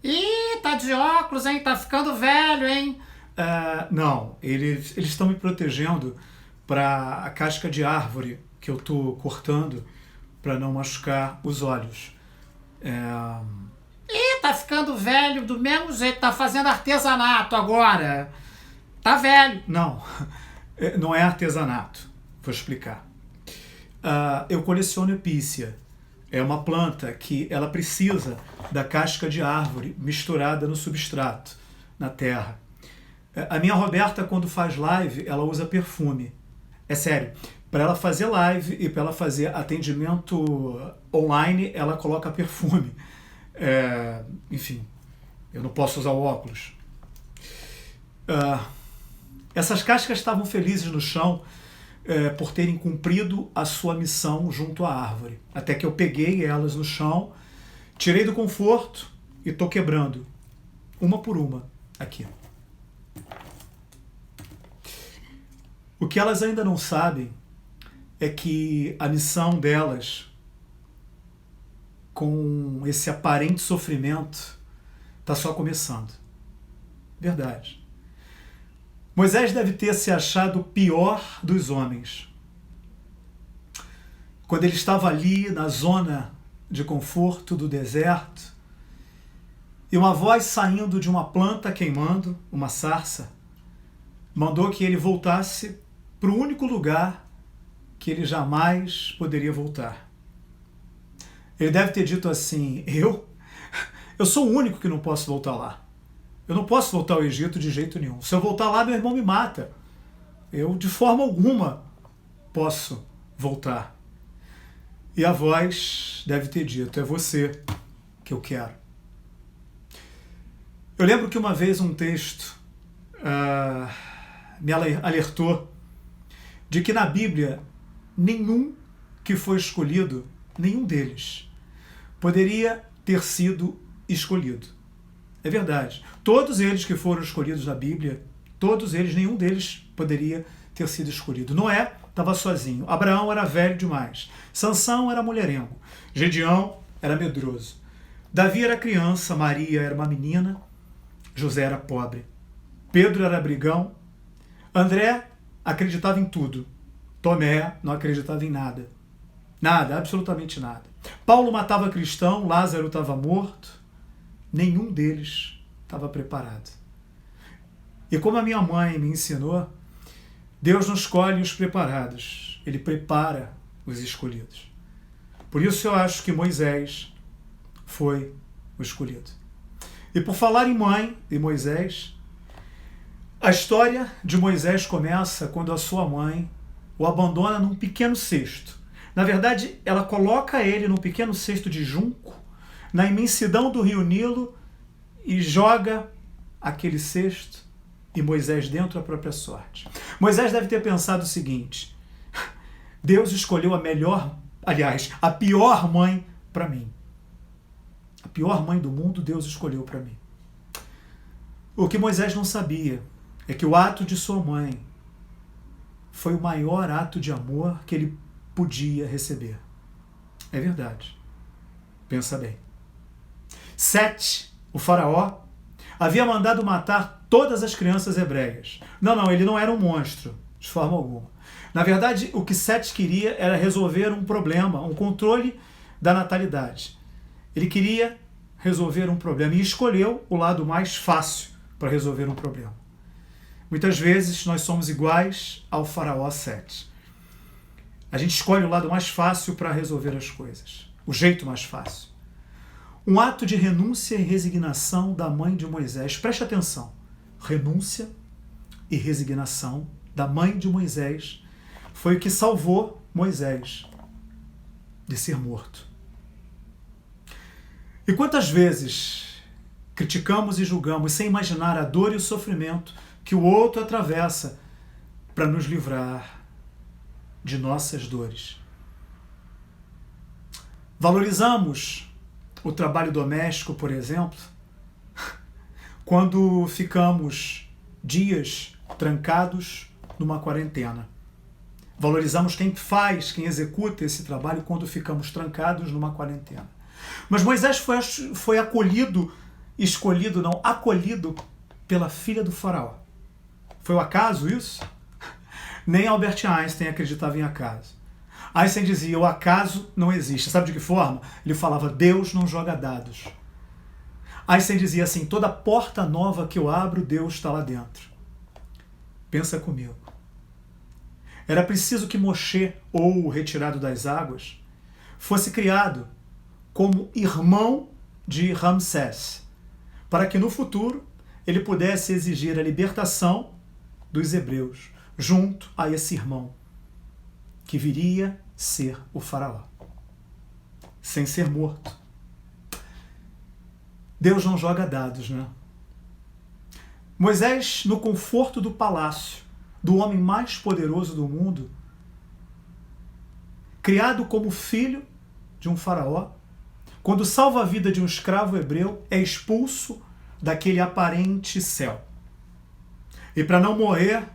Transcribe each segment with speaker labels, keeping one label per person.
Speaker 1: Ih, tá de óculos, hein? Tá ficando velho, hein?
Speaker 2: Não, eles estão me protegendo para a casca de árvore que eu estou cortando para não machucar os olhos. É,
Speaker 1: Ih, tá ficando velho do mesmo jeito, tá fazendo artesanato agora. Tá velho.
Speaker 2: não, não é artesanato. Vou explicar. Eu coleciono epícia. É uma planta que ela precisa da casca de árvore misturada no substrato, na terra. A minha Roberta, quando faz live, ela usa perfume. É sério. Para ela fazer live e para ela fazer atendimento online, ela coloca perfume. Enfim, eu não posso usar óculos. Essas cascas estavam felizes no chão por terem cumprido a sua missão junto à árvore. Até que eu peguei elas no chão, tirei do conforto e estou quebrando, uma por uma, aqui. O que elas ainda não sabem é que a missão delas, com esse aparente sofrimento, está só começando. Verdade. Moisés deve ter se achado o pior dos homens. Quando ele estava ali na zona de conforto do deserto, e uma voz saindo de uma planta queimando, uma sarça, mandou que ele voltasse para o único lugar que ele jamais poderia voltar. Ele deve ter dito assim: eu sou o único que não posso voltar lá. Eu não posso voltar ao Egito de jeito nenhum. Se eu voltar lá, meu irmão me mata. Eu, de forma alguma, posso voltar. E a voz deve ter dito: é você que eu quero. Eu lembro que uma vez um texto me alertou de que na Bíblia nenhum que foi escolhido, nenhum deles, poderia ter sido escolhido. É verdade. Todos eles que foram escolhidos na Bíblia, todos eles, nenhum deles poderia ter sido escolhido. Noé estava sozinho. Abraão era velho demais. Sansão era mulherengo. Gedeão era medroso. Davi era criança. Maria era uma menina. José era pobre. Pedro era brigão. André acreditava em tudo. Tomé não acreditava em nada. Nada, absolutamente nada. Paulo matava cristão. Lázaro estava morto. Nenhum deles estava preparado. E como a minha mãe me ensinou, Deus não escolhe os preparados, Ele prepara os escolhidos. Por isso eu acho que Moisés foi o escolhido. E por falar em mãe e Moisés, a história de Moisés começa quando a sua mãe o abandona num pequeno cesto. Na verdade, ela coloca ele num pequeno cesto de junco, na imensidão do rio Nilo, e joga aquele cesto e Moisés dentro da própria sorte. Moisés deve ter pensado o seguinte: Deus escolheu a pior mãe para mim. A pior mãe do mundo Deus escolheu para mim. O que Moisés não sabia é que o ato de sua mãe foi o maior ato de amor que ele podia receber. É verdade. Pensa bem. Sete, o faraó, havia mandado matar todas as crianças hebreias. Não, ele não era um monstro, de forma alguma. Na verdade, o que Sete queria era resolver um problema, um controle da natalidade. Ele queria resolver um problema e escolheu o lado mais fácil para resolver um problema. Muitas vezes nós somos iguais ao faraó Sete. A gente escolhe o lado mais fácil para resolver as coisas, o jeito mais fácil. Um ato de renúncia e resignação da mãe de Moisés. Preste atenção. Renúncia e resignação da mãe de Moisés foi o que salvou Moisés de ser morto. E quantas vezes criticamos e julgamos sem imaginar a dor e o sofrimento que o outro atravessa para nos livrar de nossas dores. Valorizamos o trabalho doméstico, por exemplo, quando ficamos dias trancados numa quarentena. Valorizamos quem faz, quem executa esse trabalho quando ficamos trancados numa quarentena. Mas Moisés foi acolhido escolhido, não, acolhido pela filha do faraó. Foi o acaso isso? Nem Albert Einstein acreditava em acaso. Einstein dizia, o acaso não existe. Sabe de que forma? Ele falava, Deus não joga dados. Einstein dizia assim, toda porta nova que eu abro, Deus está lá dentro. Pensa comigo. Era preciso que Moshe, ou o retirado das águas, fosse criado como irmão de Ramsés, para que no futuro ele pudesse exigir a libertação dos hebreus, junto a esse irmão, que viria ser o faraó, sem ser morto. Deus não joga dados, né? Moisés, no conforto do palácio, do homem mais poderoso do mundo, criado como filho de um faraó, quando salva a vida de um escravo hebreu, é expulso daquele aparente céu. E para não morrer,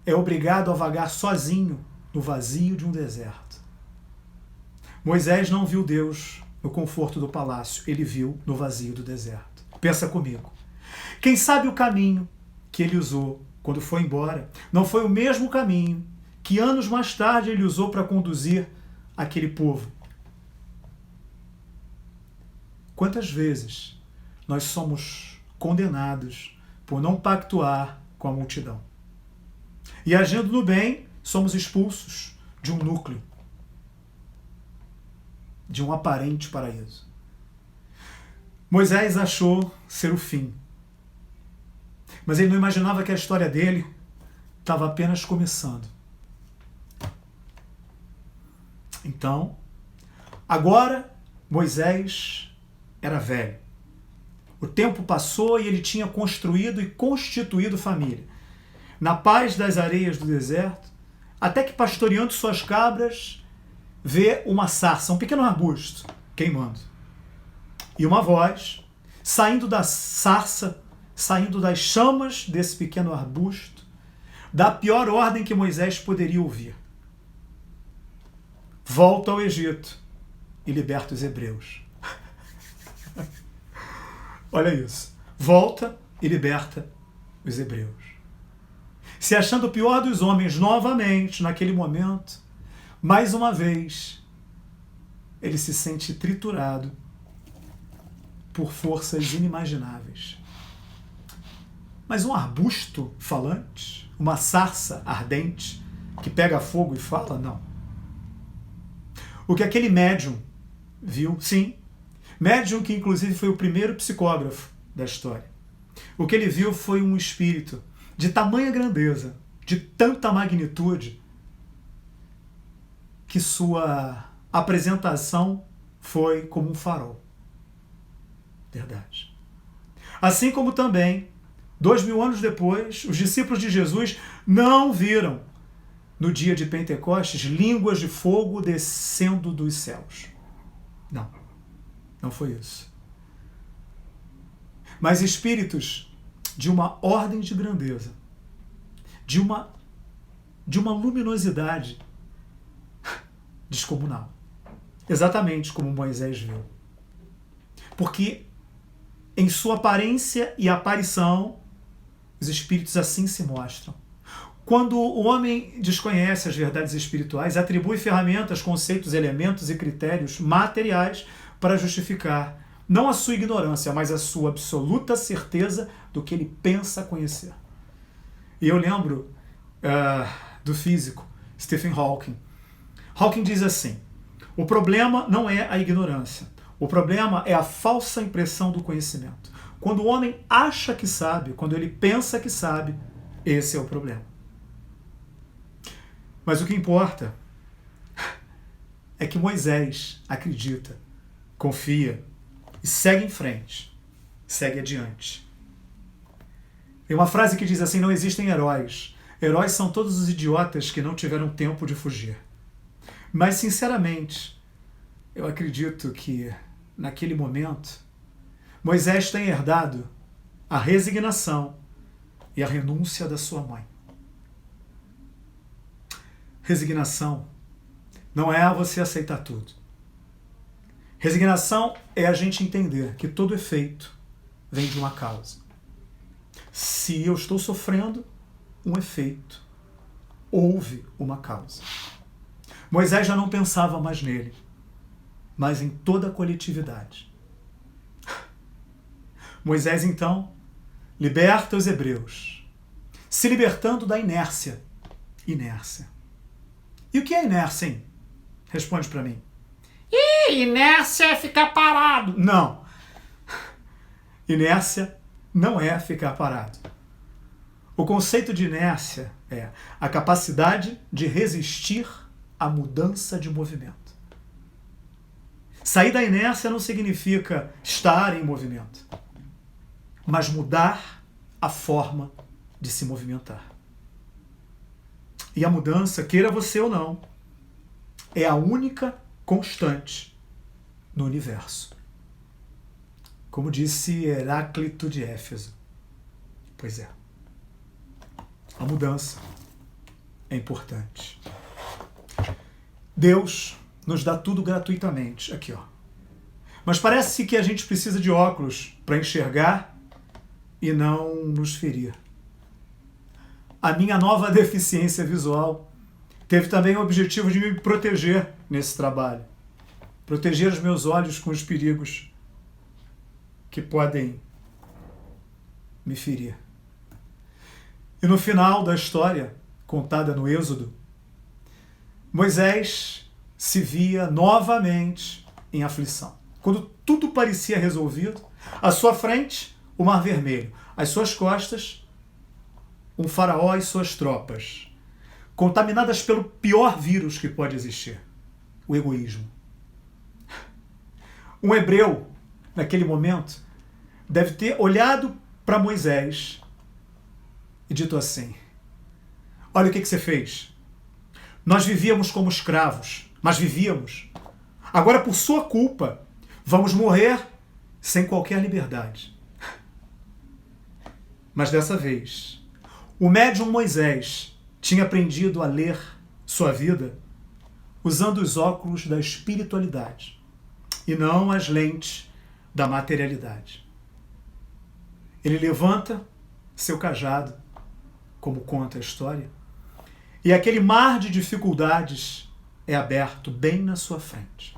Speaker 2: é obrigado a vagar sozinho no vazio de um deserto. Moisés não viu Deus no conforto do palácio, ele viu no vazio do deserto. Pensa comigo. Quem sabe o caminho que ele usou quando foi embora não foi o mesmo caminho que anos mais tarde ele usou para conduzir aquele povo. Quantas vezes nós somos condenados por não pactuar com a multidão? E agindo no bem, somos expulsos de um núcleo, de um aparente paraíso. Moisés achou ser o fim, mas ele não imaginava que a história dele estava apenas começando. Então, agora Moisés era velho. O tempo passou e ele tinha construído e constituído família. Na paz das areias do deserto, até que pastoreando suas cabras, vê uma sarça, um pequeno arbusto, queimando. E uma voz, saindo da sarça, saindo das chamas desse pequeno arbusto, da pior ordem que Moisés poderia ouvir. Volta ao Egito e liberta os hebreus. Olha isso. Volta e liberta os hebreus. Se achando o pior dos homens novamente, naquele momento, mais uma vez, ele se sente triturado por forças inimagináveis. Mas um arbusto falante, uma sarça ardente que pega fogo e fala, não. O que aquele médium viu, sim, médium que inclusive foi o primeiro psicógrafo da história. O que ele viu foi um espírito de tamanha grandeza, de tanta magnitude, que sua apresentação foi como um farol. Verdade. Assim como também, 2000 anos depois, os discípulos de Jesus não viram, no dia de Pentecostes, línguas de fogo descendo dos céus. Não, não foi isso. Mas espíritos de uma ordem de grandeza, de uma luminosidade descomunal. Exatamente como Moisés viu. Porque em sua aparência e aparição, os espíritos assim se mostram. Quando o homem desconhece as verdades espirituais, atribui ferramentas, conceitos, elementos e critérios materiais para justificar não a sua ignorância, mas a sua absoluta certeza do que ele pensa conhecer. E eu lembro do físico Stephen Hawking. Hawking diz assim, o problema não é a ignorância, o problema é a falsa impressão do conhecimento. Quando o homem acha que sabe, quando ele pensa que sabe, esse é o problema. Mas o que importa é que Moisés acredita, confia e segue em frente, segue adiante. Tem uma frase que diz assim, não existem heróis. Heróis são todos os idiotas que não tiveram tempo de fugir. Mas, sinceramente, eu acredito que, naquele momento, Moisés tem herdado a resignação e a renúncia da sua mãe. Resignação não é você aceitar tudo. Resignação é a gente entender que todo efeito vem de uma causa. Se eu estou sofrendo, um efeito. Houve uma causa. Moisés já não pensava mais nele, mas em toda a coletividade. Moisés, então, liberta os hebreus, se libertando da inércia. Inércia. E o que é inércia, hein? Responde para mim.
Speaker 1: Inércia é ficar parado.
Speaker 2: Não. Inércia não é ficar parado. O conceito de inércia é a capacidade de resistir à mudança de movimento. Sair da inércia não significa estar em movimento, mas mudar a forma de se movimentar. E a mudança, queira você ou não, é a única constante no universo. Como disse Heráclito de Éfeso. Pois é. A mudança é importante. Deus nos dá tudo gratuitamente. Aqui, ó. Mas parece que a gente precisa de óculos para enxergar e não nos ferir. A minha nova deficiência visual teve também o objetivo de me proteger nesse trabalho. Proteger os meus olhos com os perigos que podem me ferir. E no final da história, contada no Êxodo, Moisés se via novamente em aflição. Quando tudo parecia resolvido, à sua frente, o Mar Vermelho. Às suas costas, um faraó e suas tropas, contaminadas pelo pior vírus que pode existir, o egoísmo. Um hebreu, naquele momento, deve ter olhado para Moisés e dito assim: olha o que você fez. Nós vivíamos como escravos, mas vivíamos. Agora, por sua culpa, vamos morrer sem qualquer liberdade. Mas dessa vez, o médium Moisés tinha aprendido a ler sua vida usando os óculos da espiritualidade e não as lentes da materialidade. Ele levanta seu cajado, como conta a história, e aquele mar de dificuldades é aberto bem na sua frente.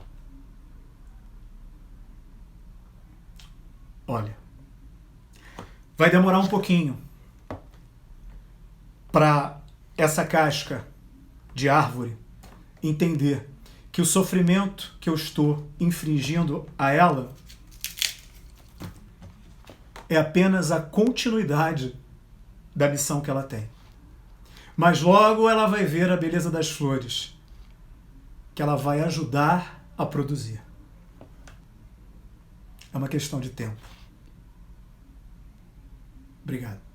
Speaker 2: Olha, vai demorar um pouquinho para essa casca de árvore entender que o sofrimento que eu estou infligindo a ela é apenas a continuidade da missão que ela tem. Mas logo ela vai ver a beleza das flores que ela vai ajudar a produzir. É uma questão de tempo. Obrigado.